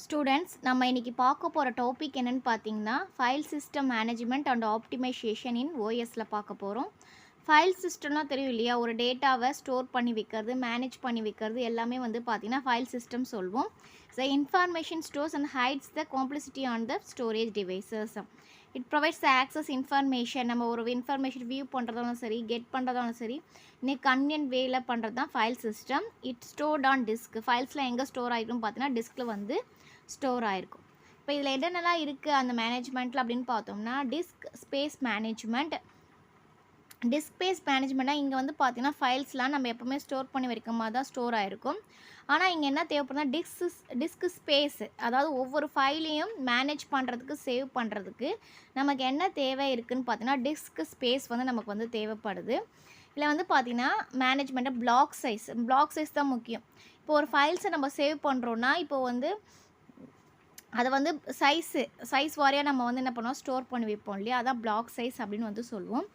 Students நம்ம இன்னைக்கு பார்க்க போகிற டாபிக் என்னன்னு பார்த்தீங்கன்னா file system management and optimization in ஓஎஸில் பார்க்க போகிறோம். ஃபைல் சிஸ்டம்லாம் தெரியும் இல்லையா, ஒரு டேட்டாவை ஸ்டோர் பண்ணி வைக்கிறது, மேனேஜ் பண்ணி வைக்கிறது எல்லாமே வந்து பார்த்தீங்கன்னா ஃபைல் சிஸ்டம் சொல்வோம். So information stores and heights the complexity on the storage devices. It provides the access information. நம்ம ஒரு இன்ஃபர்மேஷன் வியூ பண்ணுறதாலும் சரி, கெட் பண்ணுறதாலும் சரி, இன்னைக்கு கன்வீனியன்ட் வேல பண்ணுறது தான் file system. It stored on disk. ஃபைல்ஸ்லாம் எங்கே ஸ்டோர் ஆகிருக்கும் பார்த்தீங்கன்னா டிஸ்கில் வந்து ஸ்டோர் ஆகிருக்கும். இப்போ இதில் என்னென்னலாம் இருக்குது அந்த மேனேஜ்மெண்ட்டில் அப்படின்னு பார்த்தோம்னா disk space management. Disk space மேனேஜ்மெண்ட்டாக இங்கே வந்து பார்த்தீங்கன்னா ஃபைல்ஸ்லாம் நம்ம எப்போவுமே ஸ்டோர் பண்ணி வைக்கிற மாதிரி தான் ஸ்டோர் ஆகிருக்கும். ஆனால் இங்கே என்ன தேவைப்படுதுனா டிஸ்க் ஸ்பேஸ், அதாவது ஒவ்வொரு ஃபைலையும் மேனேஜ் பண்ணுறதுக்கு சேவ் பண்ணுறதுக்கு நமக்கு என்ன தேவை இருக்குதுன்னு பார்த்தீங்கன்னா டிஸ்க் ஸ்பேஸ் வந்து நமக்கு வந்து தேவைப்படுது. இதில் வந்து பார்த்திங்கன்னா மேனேஜ்மெண்ட்டை பிளாக் சைஸ் தான் முக்கியம். இப்போ ஒரு ஃபைல்ஸை நம்ம சேவ் பண்ணுறோன்னா இப்போ வந்து அதை வந்து சைஸ் வாரியாக நம்ம வந்து என்ன பண்ணுவோம், ஸ்டோர் பண்ணி வைப்போம் இல்லையா, அதான் பிளாக் சைஸ் அப்படின்னு வந்து சொல்லுவோம்.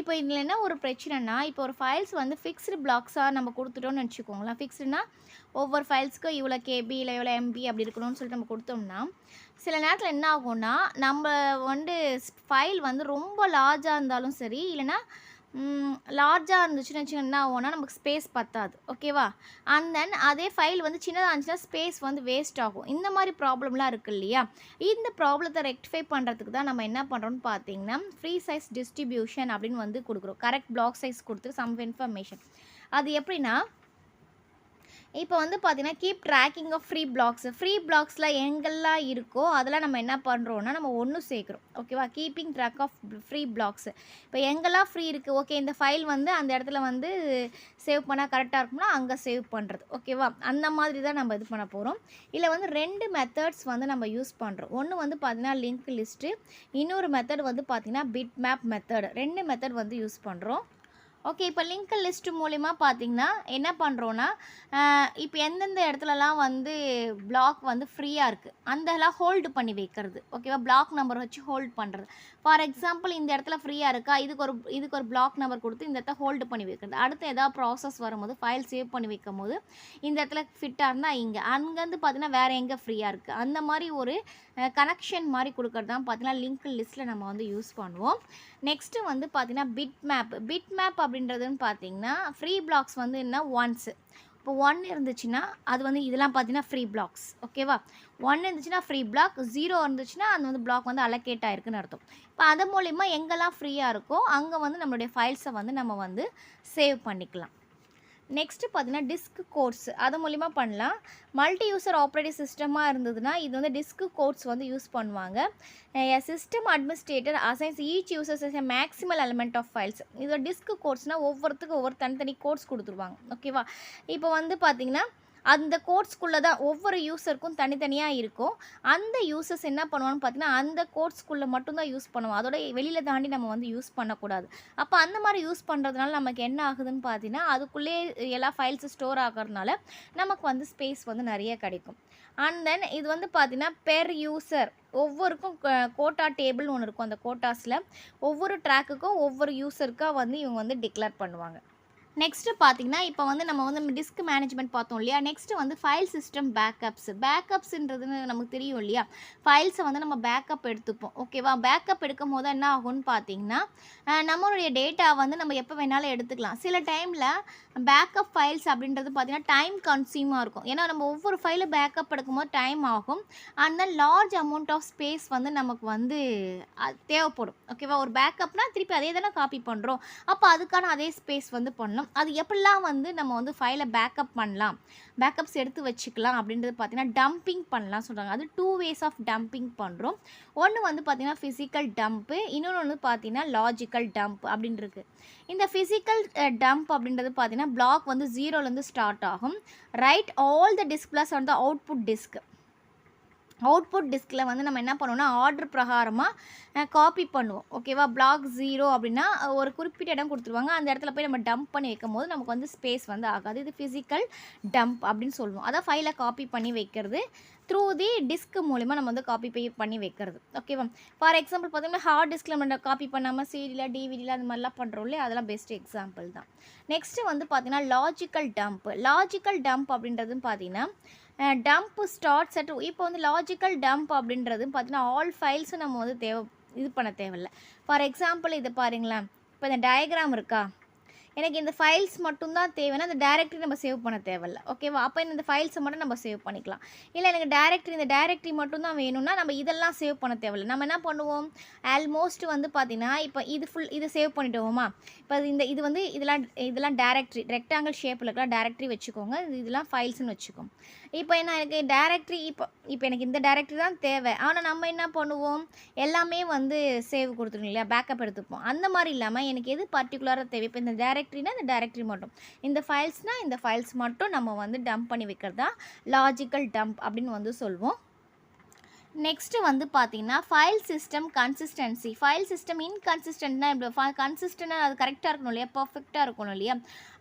இப்போ இதில் என்ன ஒரு பிரச்சனைனா, இப்போ ஒரு ஃபைல்ஸ் வந்து ஃபிக்ஸ்டு பிளாக்ஸாக நம்ம கொடுத்துட்டோம்னு வச்சுக்கோங்களேன். ஃபிக்ஸ்டுனா ஒவ்வொரு ஃபைல்ஸ்க்கும் இவ்வளோ கேபி இல்லை இவ்வளோ எம்பி அப்படி இருக்கணும்னு சொல்லிட்டு நம்ம கொடுத்தோம்னா சில நேரத்தில் என்ன ஆகும்னா நம்ம வந்து ஃபைல் வந்து ரொம்ப லார்ஜாக இருந்தாலும் சரி, இல்லைனா லார்ஜாக இருந்துச்சுன்னு வச்சுக்கோங்க, என்ன ஆகும்னா நமக்கு ஸ்பேஸ் பத்தாது. ஓகேவா? அண்ட் தென் அதே ஃபைல் வந்து சின்னதாக இருந்துச்சுன்னா ஸ்பேஸ் வந்து வேஸ்ட் ஆகும். இந்த மாதிரி ப்ராப்ளம்லாம் இருக்குது இல்லையா, இந்த ப்ராப்ளத்தை ரெக்டிஃபை பண்ணுறதுக்கு தான் நம்ம என்ன பண்ணுறோம்னு பார்த்தீங்கன்னா ஃப்ரீ சைஸ் டிஸ்ட்ரிபியூஷன் அப்படின்னு வந்து கொடுக்குறோம். கரெக்ட் பிளாக் சைஸ் கொடுத்து சம் இன்ஃபர்மேஷன். அது எப்படின்னா, இப்போ வந்து பார்த்தீங்கன்னா கீப் ட்ராக்கிங் ஆஃப் ஃப்ரீ பிளாக்ஸில் எங்கெல்லாம் இருக்கோ அதெல்லாம் நம்ம என்ன பண்ணுறோன்னா நம்ம ஒன்று சேர்க்குறோம். ஓகேவா? Keeping track of free blocks. இப்போ எங்கெல்லாம் ஃப்ரீ இருக்குது, ஓகே இந்த ஃபைல் வந்து அந்த இடத்துல வந்து சேவ் பண்ணால் கரெக்டாக இருக்கும்னா அங்கே சேவ் பண்ணுறது. ஓகேவா? அந்த மாதிரி தான் நம்ம இது பண்ண போகிறோம். இதில் வந்து 2 மெத்தட்ஸ் வந்து நம்ம யூஸ் பண்ணுறோம். ஒன்று வந்து பார்த்தீங்கன்னா லிங்க் லிஸ்ட்டு, இன்னொரு மெத்தட் வந்து பார்த்தீங்கன்னா பிட் மேப் மெத்தட். 2 மெத்தட் வந்து யூஸ் பண்ணுறோம். ஓகே, இப்போ லிங்க் லிஸ்ட் மூலிமா பார்த்தீங்கன்னா என்ன பண்ணுறோன்னா, இப்போ எந்தெந்த இடத்துலலாம் வந்து பிளாக் வந்து ஃப்ரீயாக இருக்குது அந்தெல்லாம் ஹோல்டு பண்ணி வைக்கிறது. ஓகேவா? பிளாக் நம்பர் வச்சு ஹோல்ட் பண்ணுறது. ஃபார் எக்ஸாம்பிள் இந்த இடத்துல ஃப்ரீயாக இருக்கா, இதுக்கு ஒரு பிளாக் நம்பர் கொடுத்து இந்த இடத்த ஹோல்டு பண்ணி வைக்கிறது. அடுத்து எதாவது ப்ராசஸ் வரும்போது ஃபைல் சேவ் பண்ணி வைக்கும் போது இந்த இடத்துல ஃபிட்டாக இருந்தால் இங்கே, அங்கேருந்து பார்த்தீங்கன்னா வேறு எங்கே ஃப்ரீயாக இருக்குது, அந்த மாதிரி ஒரு கனெக்ஷன் மாதிரி கொடுக்கறது தான் பார்த்தீங்கன்னா லிங்க் லிஸ்ட்டில் நம்ம வந்து யூஸ் பண்ணுவோம். நெக்ஸ்ட்டு வந்து பார்த்தீங்கன்னா பிட் மேப் அப்படின்றதுன்னு பார்த்தீங்கன்னா ஃப்ரீ பிளாக்ஸ் வந்து என்ன ஒன்ஸு. இப்போ 1 இருந்துச்சுன்னா அது வந்து இதெல்லாம் பார்த்தீங்கன்னா ஃப்ரீ பிளாக்ஸ். ஓகேவா? 1 இருந்துச்சுன்னா ஃப்ரீ பிளாக், 0 இருந்துச்சுன்னா அது வந்து பிளாக் வந்து அலோகேட் ஆகிருக்குன்னு அர்த்தம். இப்போ அது மூலிமா எங்கெல்லாம் ஃப்ரீயாக இருக்கோ அங்கே வந்து நம்மளுடைய ஃபைல்ஸை வந்து நம்ம வந்து சேவ் பண்ணிக்கலாம். நெக்ஸ்ட்டு பார்த்தீங்கன்னா டிஸ்க் கோட்ஸ், அது மூலிமா பண்ணலாம். மல்டி யூசர் ஆப்ரேட்டிங் சிஸ்டமாக இருந்ததுன்னா இது வந்து டிஸ்க் கோட்ஸ் வந்து யூஸ் பண்ணுவாங்க. System administrator assigns each users a maximal element of files. இது டிஸ்க் கோட்ஸ்னால் ஒவ்வொருத்துக்கும் ஒவ்வொரு தனித்தனி கோட்ஸ் கொடுத்துருவாங்க. ஓகேவா? இப்போ வந்து பார்த்திங்கன்னா அந்த கோட்ஸ்குள்ளே தான் ஒவ்வொரு யூஸருக்கும் தனித்தனியாக இருக்கும். அந்த யூசர்ஸ் என்ன பண்ணுவான்னு பார்த்தீங்கன்னா அந்த கோட்ஸ்குள்ளே மட்டும்தான் யூஸ் பண்ணுவோம். அதோட வெளியில் தாண்டி நம்ம வந்து யூஸ் பண்ணக்கூடாது. அப்போ அந்த மாதிரி யூஸ் பண்ணுறதுனால நமக்கு என்ன ஆகுதுன்னு பார்த்தீங்கன்னா அதுக்குள்ளே எல்லா ஃபைல்ஸும் ஸ்டோர் ஆகிறதுனால நமக்கு வந்து ஸ்பேஸ் வந்து நிறைய கிடைக்கும். அண்ட் தென் இது வந்து பார்த்தீங்கன்னா பெர் யூசர் ஒவ்வொருக்கும் கோட்டா டேபிள்னு ஒன்று இருக்கும். அந்த கோட்டாஸில் ஒவ்வொரு ட்ராக்குக்கும் ஒவ்வொரு யூசருக்காக வந்து இவங்க வந்து டிக்ளேர் பண்ணுவாங்க. நெக்ஸ்ட்டு பார்த்தீங்கன்னா இப்போ வந்து நம்ம வந்து டிஸ்க் மேனேஜ்மெண்ட் பார்த்தோம் இல்லையா, நெக்ஸ்ட்டு வந்து ஃபைல் சிஸ்டம் பேக்கப்ஸுன்றதுன்னு நமக்கு தெரியும் இல்லையா, ஃபைல்ஸை வந்து நம்ம பேக்கப் எடுத்துப்போம். ஓகேவா? பேக்கப் எடுக்கும் போது என்ன ஆகும்னு பார்த்தீங்கன்னா நம்மளுடைய டேட்டா வந்து நம்ம எப்போ வேணாலும் எடுத்துக்கலாம். சில டைமில் பேக்கப் ஃபைல்ஸ் அப்படின்றது பார்த்திங்கன்னா டைம் கன்சியூமாக இருக்கும். ஏன்னா நம்ம ஒவ்வொரு ஃபைலும் பேக்கப் எடுக்கும்போது டைம் ஆகும். And then large amount of space வந்து நமக்கு வந்து தேவைப்படும். ஓகேவா? ஒரு பேக்கப்னால் திருப்பி அதே தானே காப்பி பண்ணுறோம், அப்போ அதுக்கான அதே ஸ்பேஸ் வந்து பண்ணணும். அது எப்படிலாம் வந்து நம்ம வந்து ஃபைலை பேக்கப் பண்ணலாம், பேக்கப்ஸ் எடுத்து வச்சுக்கலாம் அப்படின்றது பார்த்தீங்கன்னா டம்பிங் பண்ணலாம் சொல்கிறாங்க. அது 2 ways ஆஃப் டம்பிங் பண்ணுறோம். ஒன்று வந்து பார்த்திங்கன்னா ஃபிசிக்கல் டம்ப்பு, இன்னொன்று வந்து பார்த்திங்கன்னா லாஜிக்கல் டம்ப் அப்படின்னு இருக்குது. இந்த ஃபிசிக்கல் டம்ப் அப்படின்றது பார்த்திங்கன்னா பிளாக் வந்து 0லேருந்து ஸ்டார்ட் ஆகும். Right all the disk plus on the output டிஸ்கில் வந்து நம்ம என்ன பண்ணுவோம்னா ஆர்டர் பிரகாரமாக காப்பி பண்ணுவோம். ஓகேவா? பிளாக் 0 அப்படின்னா ஒரு குறிப்பிட்ட இடம் கொடுத்துருவாங்க, அந்த இடத்துல போய் நம்ம டம்ப் பண்ணி வைக்கும் போது நமக்கு வந்து ஸ்பேஸ் வந்து ஆகாது. இது ஃபிசிக்கல் டம்ப் அப்படின்னு சொல்லுவோம். அதான் ஃபைலை காப்பி பண்ணி வைக்கிறது த்ரூ தி டிஸ்க் மூலிமா நம்ம வந்து காப்பி பண்ணி வைக்கிறது. ஓகேவா? ஃபார் எக்ஸாம்பிள் பார்த்தீங்கன்னா ஹார்ட் டிஸ்கில் நம்ம காப்பி பண்ணாமல் சிடியில் டிவிடியில் அந்த மாதிரிலாம் பண்ணுறோம் இல்லையா, அதெல்லாம் பெஸ்ட் எக்ஸாம்பிள் தான். நெக்ஸ்ட்டு வந்து பார்த்திங்கன்னா லாஜிக்கல் டம்ப் அப்படின்றதுன்னு பார்த்தீங்கன்னா டம்ப் ஸ்டார்ட்ஸ் அட் இப்போ வந்து லாஜிக்கல் டம்ப் அப்படின்றது பார்த்தீங்கன்னா ஆல் ஃபைல்ஸும் நம்ம வந்து இது பண்ண தேவையில்ல. ஃபார் எக்ஸாம்பிள் இது பாருங்களேன், இப்போ இந்த டயக்ராம் இருக்கா, எனக்கு இந்த ஃபைல்ஸ் மட்டும்தான் தேவைன்னா அந்த டைரக்டரி நம்ம சேவ் பண்ண தேவையில்ல. ஓகேவா? அப்போ இந்த ஃபைல்ஸை மட்டும் நம்ம சேவ் பண்ணிக்கலாம். இல்லை எனக்கு இந்த டைரக்டரி மட்டும் தான் வேணும்னா நம்ம இதெல்லாம் சேவ் பண்ண தேவையில்ல. நம்ம என்ன பண்ணுவோம், ஆல்மோஸ்ட் வந்து பார்த்தீங்கன்னா இப்போ இது சேவ் பண்ணிட்டோமா, இப்போ இது வந்து இதெல்லாம் டைரக்டரி ரெக்டாங்கிள் ஷேப்பில் இருக்கலாம் டைரக்டரி வச்சுக்கோங்க, இதெல்லாம் ஃபைல்ஸ்னு வச்சுக்கோங்க. இப்போ எனக்கு டைரக்டரி இப்போ எனக்கு இந்த டைரக்டரி தான் தேவை. ஆனால் நம்ம என்ன பண்ணுவோம், எல்லாமே வந்து சேவ் கொடுத்துருங்க இல்லையா, பேக்கப் எடுத்துப்போம். அந்த மாதிரி இல்லாமல் எனக்கு எது பர்டிகுலராக தேவை, இப்போ இந்த டைரக்டரினா இந்த டைரக்டரி மட்டும், இந்த ஃபைல்ஸ்னால் இந்த ஃபைல்ஸ் மட்டும் நம்ம வந்து டம்ப் பண்ணி வைக்கிறதா லாஜிக்கல் டம்ப் அப்படின்னு வந்து சொல்வோம். நெக்ஸ்ட்டு வந்து பார்த்தீங்கன்னா file system consistency. File system இன்கன்சிஸ்டன்ட்னா இப்படி கன்சிஸ்டண்டாக அது கரெக்டாக இருக்கணும் இல்லையா, பர்ஃபெக்டாக இருக்கணும் இல்லையா.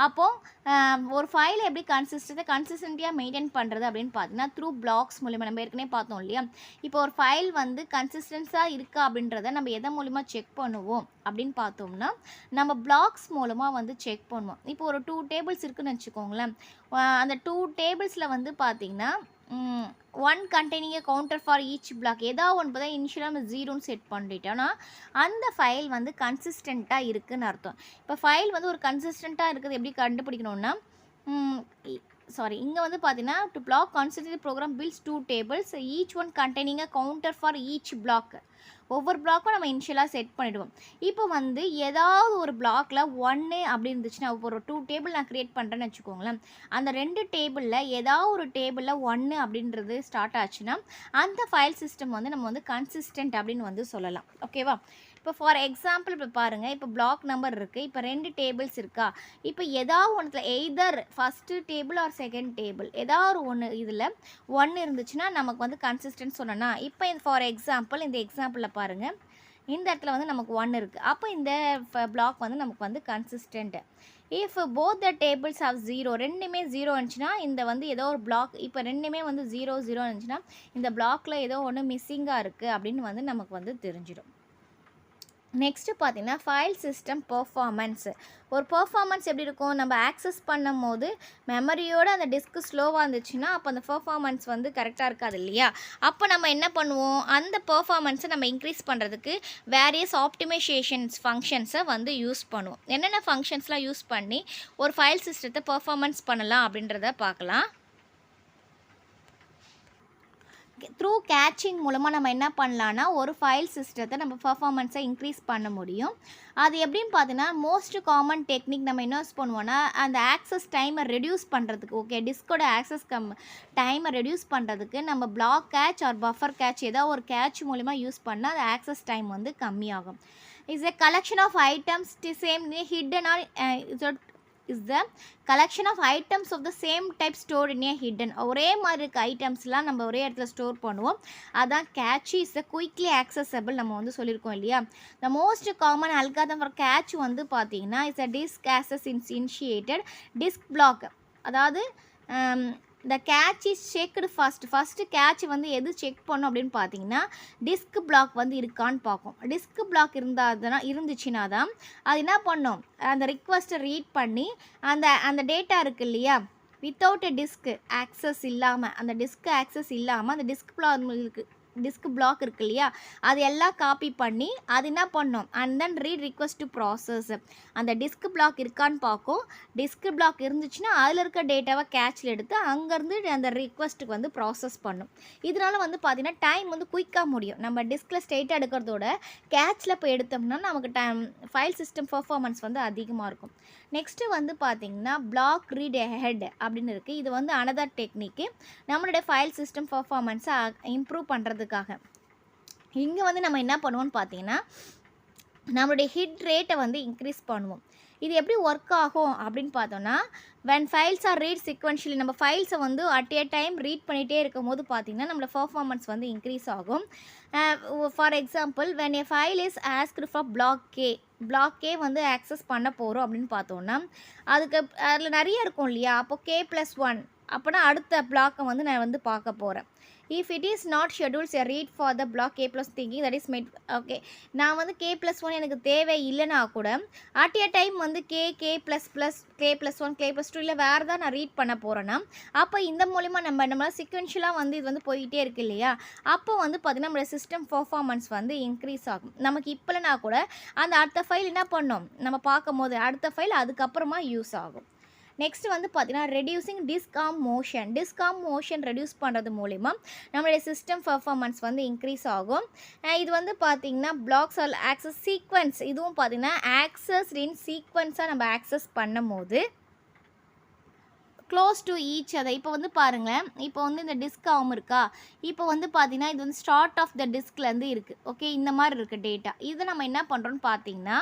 அப்போது ஒரு ஃபைலை எப்படி கன்சிஸ்டண்ட்டாக மெயின்டைன் பண்ணுறது அப்படின்னு பார்த்தீங்கன்னா த்ரூ பிளாக்ஸ் மூலிமா நம்ம ஏற்கனவே பார்த்தோம் இல்லையா. இப்போ ஒரு ஃபைல் வந்து கன்சிஸ்டன்ஸாக இருக்கா அப்படின்றத நம்ம எதை மூலிமா செக் பண்ணுவோம் அப்படின்னு பார்த்தோம்னா நம்ம பிளாக்ஸ் மூலமாக வந்து செக் பண்ணுவோம். இப்போ ஒரு 2 டேபிள்ஸ் இருக்குதுன்னு வச்சுக்கோங்களேன், அந்த 2 டேபிள்ஸில் வந்து பார்த்திங்கன்னா 1 containing a counter for each block ஏதாவது ஒன்று பார்த்தா இனிஷியலாக நம்ம 0ன்னு செட் பண்ணிட்டோன்னா அந்த ஃபைல் வந்து கன்சிஸ்டண்ட்டாக இருக்குதுன்னு அர்த்தம். இப்போ ஃபைல் வந்து ஒரு கன்சிஸ்டண்ட்டாக இருக்குது எப்படி கண்டுபிடிக்கணும்னா இங்கே வந்து பார்த்தீங்கன்னா to block constant program bills 2 tables each one containing a counter for each block. ஒவ்வொரு பிளாக்கும் நம்ம இனிஷியலாக செட் பண்ணிவிடுவோம். இப்போ வந்து ஏதாவது ஒரு பிளாக்கில் 1 அப்படி இருந்துச்சுன்னா ஒரு 2 டேபிள் நான் க்ரியேட் பண்ணுறேன்னு வச்சுக்கோங்களேன், அந்த 2 டேபிளில் ஏதாவது ஒரு டேபிளில் 1 அப்படின்றது ஸ்டார்ட் ஆச்சுன்னா அந்த ஃபைல் சிஸ்டம் வந்து நம்ம வந்து கன்சிஸ்டன்ட் அப்படின்னு வந்து சொல்லலாம். ஓகேவா? இப்போ ஃபார் எக்ஸாம்பிள் இப்போ பாருங்கள், இப்போ பிளாக் நம்பர் இருக்குது, இப்போ 2 டேபிள்ஸ் இருக்கா, இப்போ ஏதாவது ஒன்றுத்தில் either first table or second table ஏதாவது ஒன்று இதில் 1 இருந்துச்சுன்னா நமக்கு வந்து கன்சிஸ்டன்ட் சொன்னோன்னா, இப்போ ஃபார் எக்ஸாம்பிள் இந்த எக்ஸாம்பிளில் பாருங்கள், இந்த இடத்துல வந்து நமக்கு 1 இருக்குது, அப்போ இந்த பிளாக் வந்து நமக்கு வந்து consistent. If both the tables of 0 ரெண்டுமே 0 இருந்துச்சுன்னா இந்த வந்து ஏதோ ஒரு பிளாக், இப்போ ரெண்டுமே வந்து 0 இருந்துச்சுன்னா இந்த பிளாக்கில் ஏதோ ஒன்று மிஸ்ஸிங்காக இருக்குது அப்படின்னு வந்து நமக்கு வந்து தெரிஞ்சிடும். நெக்ஸ்ட்டு பார்த்தீங்கன்னா ஃபைல் சிஸ்டம் பெர்ஃபார்மன்ஸ். ஒரு பெர்ஃபார்மன்ஸ் எப்படி இருக்கும், நம்ம ஆக்சஸ் பண்ணும் போது மெமரியோடு அந்த டிஸ்க்கு ஸ்லோவாக இருந்துச்சுன்னா அப்போ அந்த பெர்ஃபார்மன்ஸ் வந்து கரெக்டாக இருக்காது இல்லையா. அப்போ நம்ம என்ன பண்ணுவோம், அந்த பெர்ஃபார்மன்ஸை நம்ம இன்க்ரீஸ் பண்ணுறதுக்கு வேரியஸ் ஆப்டிமைசேஷன்ஸ் ஃபங்க்ஷன்ஸை வந்து யூஸ் பண்ணுவோம். என்னென்ன ஃபங்க்ஷன்ஸ்லாம் யூஸ் பண்ணி ஒரு ஃபைல் சிஸ்டத்தை பெர்ஃபார்மன்ஸ் பண்ணலாம் அப்படின்றத பார்க்கலாம். த்ரூ கேட்சிங் மூலமாக நம்ம என்ன பண்ணலான்னா ஒரு ஃபைல் சிஸ்டத்தை நம்ம பர்ஃபார்மன்ஸை இன்க்ரீஸ் பண்ண முடியும். அது எப்படின்னு பார்த்தீங்கன்னா மோஸ்ட் காமன் டெக்னிக் நம்ம என்ன யூஸ் பண்ணுவோன்னா அந்த ஆக்சஸ் டைமை ரெடியூஸ் பண்ணுறதுக்கு, ஓகே, டிஸ்கோட ஆக்சஸ் டைமை ரெடியூஸ் பண்ணுறதுக்கு நம்ம block cache or buffer cache ஏதாவது ஒரு கேட்ச் மூலிமா யூஸ் பண்ணால் அது ஆக்சஸ் டைம் வந்து கம்மியாகும். Is a collection of items same hidden or is the collection of items of the same type stored in a hidden. ஒரே மாதிரி இருக்க ஐட்டம்ஸ்லாம் நம்ம ஒரே இடத்துல ஸ்டோர் பண்ணுவோம், அதான் cache is the quickly accessible நம்ம வந்து சொல்லியிருக்கோம் இல்லையா. The most common algorithm for cache வந்து பார்த்தீங்கன்னா is a disk access initiated disk block. அதாவது the catch is checked first cache வந்து எது செக் பண்ணும் அப்படின்னு பார்த்தீங்கன்னா டிஸ்க் பிளாக் வந்து இருக்கான்னு பார்க்கும். டிஸ்க் பிளாக் இருந்துச்சுன்னா தான் அது என்ன பண்ணும், அந்த ரிக்வஸ்ட்டை ரீட் பண்ணி அந்த டேட்டா இருக்குது இல்லையா, வித்தவுட் எ டிஸ்க் ஆக்சஸ் இல்லாமல் அந்த டிஸ்க் பிளாக் இருக்கு இல்லையா, அது எல்லாம் காப்பி பண்ணி அது என்ன பண்ணும் and then read request to process. அந்த டிஸ்க் பிளாக் இருக்கான்னு பார்க்கும், டிஸ்க் பிளாக் இருந்துச்சுன்னா அதில் இருக்க டேட்டாவை கேட்சில் எடுத்து அங்கேருந்து அந்த ரிக்வஸ்ட்டுக்கு வந்து ப்ராசஸ் பண்ணும். இதனால வந்து பார்த்திங்கன்னா டைம் வந்து குயிக்காக முடியும். நம்ம டிஸ்கில் ஸ்ட்ரெயிட்டாக எடுக்கிறதோட கேட்சில் போய் எடுத்தோம்னா நமக்கு ஃபைல் சிஸ்டம் பர்ஃபார்மன்ஸ் வந்து அதிகமாக இருக்கும். நெக்ஸ்ட்டு வந்து பார்த்திங்கன்னா பிளாக் ரீட் ஹெட் அப்படின்னு இருக்குது. இது வந்து அனதர் டெக்னிக்கு நம்மளுடைய ஃபைல் சிஸ்டம் பர்ஃபார்மன்ஸை இம்ப்ரூவ் பண்ணுறதுக்காக. இங்கே வந்து நம்ம என்ன பண்ணுவோம்னு பார்த்தீங்கன்னா நம்மளுடைய ஹிட் ரேட்டை வந்து இன்க்ரீஸ் பண்ணுவோம். இது எப்படி ஒர்க் ஆகும் அப்படின்னு பார்த்தோன்னா when files are read sequentially, நம்ம ஃபைல்ஸை வந்து அட் ஏ டைம் ரீட் பண்ணிகிட்டே இருக்கும் போது பார்த்திங்கன்னா நம்மளோட பர்ஃபார்மன்ஸ் வந்து இன்க்ரீஸ் ஆகும். For example when a file is asked for block K வந்து ஆக்சஸ் பண்ண போகிறோம் அப்படின்னு பார்த்தோன்னா அதில் நிறைய இருக்கும் இல்லையா, அப்போ K+1 அப்போனா அடுத்த பிளாக்கை வந்து நான் வந்து பார்க்க போகிறேன். If it is not schedules a read for the block k plus thinking that is made. Okay, நான் வந்து கே ப்ளஸ் ஒன் எனக்கு தேவை இல்லைனா கூட அட் எ டைம் வந்து k plus one k plus two இல்லை வேறு தான் நான் ரீட் பண்ண போகிறேன்னா அப்போ இந்த மூலிமா நம்மளால் சீக்வென்ஷியலாக வந்து இது வந்து போயிட்டே இருக்கு இல்லையா, அப்போ வந்து பார்த்திங்கன்னா நம்மளோட சிஸ்டம் பர்ஃபார்மன்ஸ் வந்து இன்க்ரீஸ் ஆகும். நமக்கு இப்போலனா கூட அந்த அடுத்த ஃபைல் என்ன பண்ணோம் நம்ம பார்க்கும் போது அடுத்த ஃபைல் அதுக்கப்புறமா யூஸ் ஆகும். நெக்ஸ்ட் வந்து பார்த்தீங்கன்னா ரெடியூசிங் டிஸ்காம் மோஷன் ரெடியூஸ் பண்ணுறது மூலிமா நம்மளுடைய சிஸ்டம் பர்ஃபார்மன்ஸ் வந்து இன்க்ரீஸ் ஆகும். இது வந்து பார்த்திங்கன்னா பிளாக்ஸ் ஆல் ஆக்சஸ் சீக்வன்ஸ், இதுவும் பார்த்திங்கன்னா ஆக்சஸ் இன் சீக்வன்ஸாக நம்ம ஆக்சஸ் பண்ணும் போது க்ளோஸ் டு ஈச் அதை. இப்போ வந்து பாருங்களேன், இப்போ வந்து இந்த டிஸ்காம் இருக்கா, இப்போ வந்து பார்த்தீங்கன்னா இது வந்து ஸ்டார்ட் ஆஃப் த டிஸ்க்லேருந்து இருக்குது. ஓகே, இந்த மாதிரி இருக்குது டேட்டா. இது நம்ம என்ன பண்ணுறோன்னு பார்த்தீங்கன்னா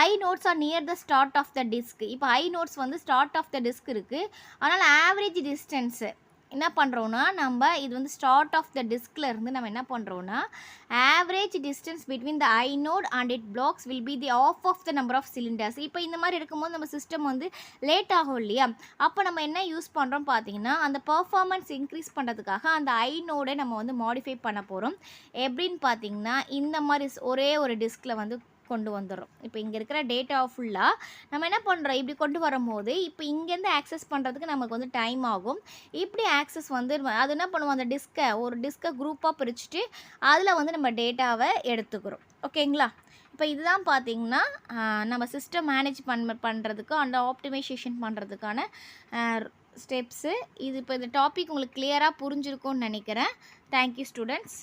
inodes are near the start of the disk. இப்போ ஐ நோட்ஸ் வந்து ஸ்டார்ட் ஆஃப் த டிஸ்க் இருக்குது. அதனால் ஆவரேஜ் டிஸ்டன்ஸு என்ன பண்ணுறோன்னா நம்ம இது வந்து ஸ்டார்ட் ஆஃப் த டிஸ்கில் இருந்து நம்ம என்ன பண்ணுறோன்னா average distance between the I node and it blocks will be the of the number of cylinders. இப்போ இந்த மாதிரி இருக்கும்போது நம்ம சிஸ்டம் வந்து லேட் ஆகும் இல்லையா, அப்போ நம்ம என்ன யூஸ் பண்ணுறோம் பார்த்தீங்கன்னா அந்த பர்ஃபார்மன்ஸ் இன்க்ரீஸ் பண்ணுறதுக்காக அந்த ஐ நோடை நம்ம வந்து மாடிஃபை பண்ண போகிறோம். எப்படின்னு பார்த்தீங்கன்னா இந்த மாதிரி ஒரே ஒரு டிஸ்கில் வந்து கொண்டு வந்துடும். இப்போ இங்கே இருக்கிற டேட்டா ஃபுல்லாக நம்ம என்ன பண்ணுறோம் இப்படி கொண்டு வரும்போது இப்போ இங்கேருந்து ஆக்சஸ் பண்ணுறதுக்கு நமக்கு வந்து டைம் ஆகும். இப்படி ஆக்சஸ் வந்து அது என்ன பண்ணுவோம், அந்த டிஸ்கை குரூப்பாக பிரிச்சுட்டு அதில் வந்து நம்ம டேட்டாவை எடுத்துக்கிறோம். ஓகேங்களா, இப்போ இதுதான் பார்த்திங்கன்னா நம்ம சிஸ்டம் மேனேஜ் பண்ணுறதுக்கு அந்த ஆப்டிமைசேஷன் பண்ணுறதுக்கான ஸ்டெப்ஸு. இது இப்போ இந்த டாபிக் உங்களுக்கு கிளியராக புரிஞ்சிருக்கும்னு நினைக்கிறேன். Thank you students.